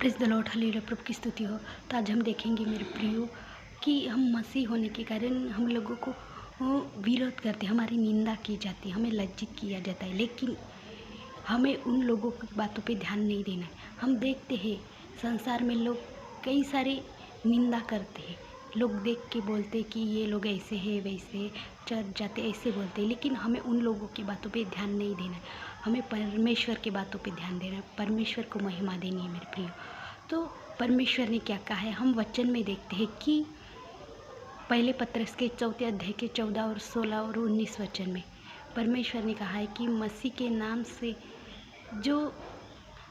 Praise the Lord, hallelujah, प्रभु की स्तुति हो। तो आज हम देखेंगे मेरे प्रियो कि हम मसीह होने के कारण हम लोगों को विरोध करते, हमारी निंदा की जाती है, हमें लज्जित किया जाता है, लेकिन हमें उन लोगों की बातों पे ध्यान नहीं देना है। हम देखते हैं संसार में लोग कई सारी निंदा करते हैं, लोग देख के बोलते कि ये लोग ऐसे हैं वैसे हैं, चर्च जाते ऐसे बोलते हैं, लेकिन हमें उन लोगों की बातों पे ध्यान नहीं देना है। हमें परमेश्वर की बातों पे ध्यान देना है, परमेश्वर को महिमा देनी है मेरे प्रियो। तो परमेश्वर ने क्या कहा है, हम वचन में देखते हैं कि पहले पत्रस के 4 अध्याय के 14 और 16 और 19 वचन में परमेश्वर ने कहा है कि मसीह के नाम से जो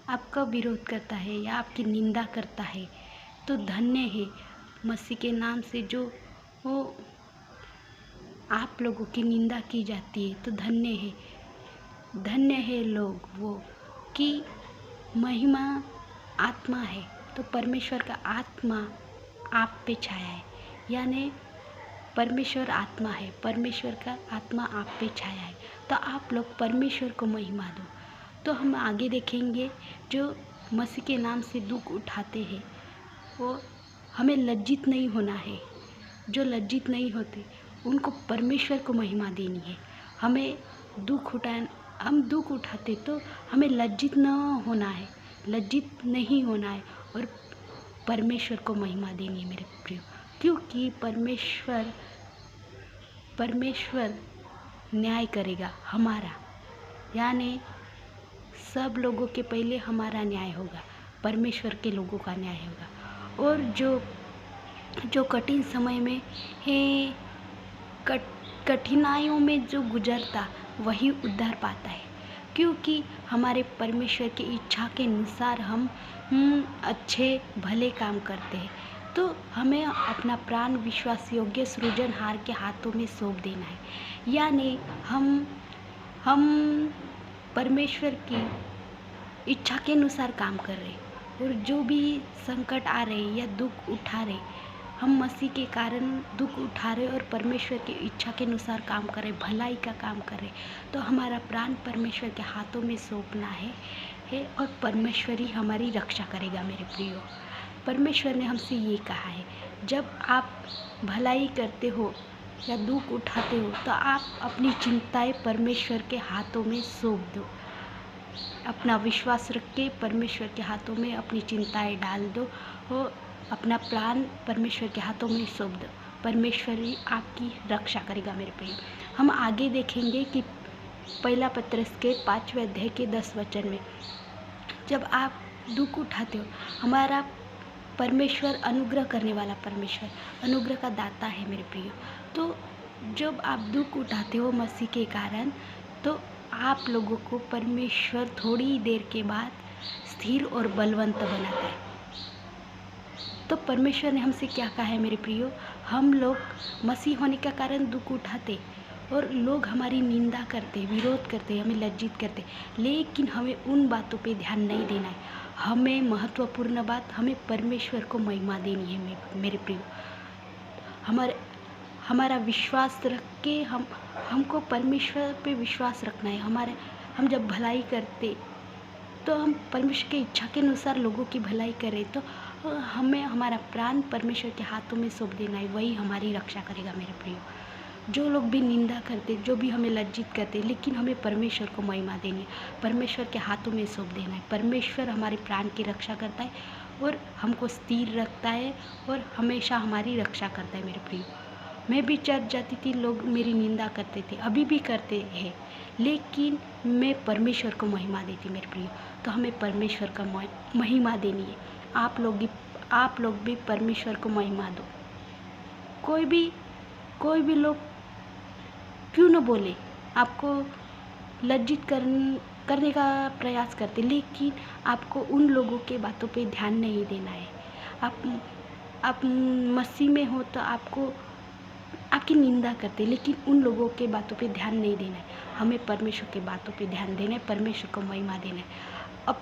आपका विरोध करता है या आपकी निंदा करता है तो धन्य है। मसीह के नाम से जो वो आप लोगों की निंदा की जाती है तो धन्य है लोग वो कि महिमा आत्मा है। तो परमेश्वर का आत्मा आप पे छाया है, यानी परमेश्वर आत्मा है, परमेश्वर का आत्मा आप पे छाया है। तो आप लोग परमेश्वर को महिमा दो। तो हम आगे देखेंगे जो मसीह के नाम से दुख उठाते हैं वो हमें लज्जित नहीं होना है। जो लज्जित नहीं होते उनको परमेश्वर को महिमा देनी है। हमें हम दुख उठाते तो हमें लज्जित न होना है, लज्जित नहीं होना है और परमेश्वर को महिमा देनी है मेरे प्रियो, क्योंकि परमेश्वर न्याय करेगा हमारा, यानी सब लोगों के पहले हमारा न्याय होगा, परमेश्वर के लोगों का न्याय होगा। और जो कठिन समय में है, कठिनाइयों में जो गुजरता वही उद्धार पाता है, क्योंकि हमारे परमेश्वर की इच्छा के अनुसार हम अच्छे भले काम करते हैं। तो हमें अपना प्राण विश्वास योग्य सृजनहार के हाथों में सौंप देना है, यानी हम परमेश्वर की इच्छा के अनुसार काम कर रहे हैं। और जो भी संकट आ रहे या दुख उठा रहे, हम मसीह के कारण दुख उठा रहे और परमेश्वर की इच्छा के अनुसार काम कर रहे, भलाई का काम कर रहे, तो हमारा प्राण परमेश्वर के हाथों में सौंपना है और परमेश्वर ही हमारी रक्षा करेगा मेरे प्रियो। परमेश्वर ने हमसे ये कहा है, जब आप भलाई करते हो या दुख उठाते हो तो आप अपनी चिंताएं परमेश्वर के हाथों में सौंप दो। अपना विश्वास रख के परमेश्वर के हाथों में अपनी चिंताएं डाल दो और अपना प्राण परमेश्वर के हाथों में सौंप दो। परमेश्वर ही आपकी रक्षा करेगा मेरे प्रिय। हम आगे देखेंगे कि पहला पत्रस के 5वें अध्याय के 10 वचन में जब आप दुख उठाते हो, हमारा परमेश्वर अनुग्रह करने वाला परमेश्वर, अनुग्रह का दाता है मेरे प्रिय। तो जब आप दुख उठाते हो मसीह के कारण, तो आप लोगों को परमेश्वर थोड़ी देर के बाद स्थिर और बलवंत बनाता है। तो परमेश्वर ने हमसे क्या कहा है मेरे प्रियो, हम लोग मसीह होने का कारण दुख उठाते और लोग हमारी निंदा करते, विरोध करते, हमें लज्जित करते, लेकिन हमें उन बातों पे ध्यान नहीं देना है। हमें महत्वपूर्ण बात, हमें परमेश्वर को महिमा देनी है मेरे प्रियो। हमारा विश्वास रख के हमको परमेश्वर पे विश्वास रखना है। हम जब भलाई करते तो हम परमेश्वर की इच्छा के अनुसार लोगों की भलाई करें, तो हमें हमारा प्राण परमेश्वर के हाथों में सौंप देना है, वही हमारी रक्षा करेगा मेरे प्रियो। जो लोग भी निंदा करते, जो भी हमें लज्जित करते, लेकिन हमें परमेश्वर को महिमा देनी है, परमेश्वर के हाथों में सौंप देना है। परमेश्वर हमारे प्राण की रक्षा करता है और हमको स्थिर रखता है और हमेशा हमारी रक्षा करता है मेरे प्रियो। मैं भी चर्च जाती थी, लोग मेरी निंदा करते थे, अभी भी करते हैं, लेकिन मैं परमेश्वर को महिमा देती मेरे प्रियो। तो हमें परमेश्वर का महिमा देनी है। आप लोग भी परमेश्वर को महिमा दो। कोई भी लोग क्यों न बोले, आपको लज्जित करने का प्रयास करते, लेकिन आपको उन लोगों के बातों पे ध्यान नहीं देना है। आप मसीह में हो तो आपकी निंदा करते, लेकिन उन लोगों के बातों पे ध्यान नहीं देना है। हमें परमेश्वर के बातों पे ध्यान देना है, परमेश्वर को महिमा देना है। अब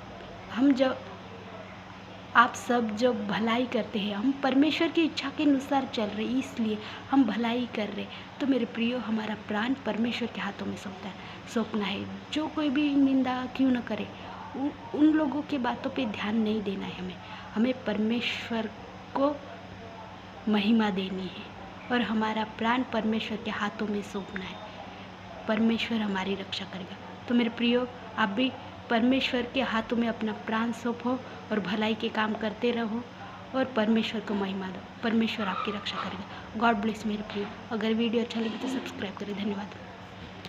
आप सब जब भलाई करते हैं, हम परमेश्वर की इच्छा के अनुसार चल रहे, इसलिए हम भलाई कर रहे, तो मेरे प्रियो हमारा प्राण परमेश्वर के हाथों में सौंपना है। जो कोई भी निंदा क्यों न करे, उन लोगों के बातों पे ध्यान नहीं देना है हमें परमेश्वर को महिमा देनी है और हमारा प्राण परमेश्वर के हाथों में सौंपना है। परमेश्वर हमारी रक्षा करेगा। तो मेरे प्रियो, आप भी परमेश्वर के हाथों में अपना प्राण सौंपो और भलाई के काम करते रहो और परमेश्वर को महिमा दो। परमेश्वर आपकी रक्षा करेगा। गॉड ब्लेस मेरे प्रियो। अगर वीडियो अच्छा लगे तो सब्सक्राइब करें। धन्यवाद।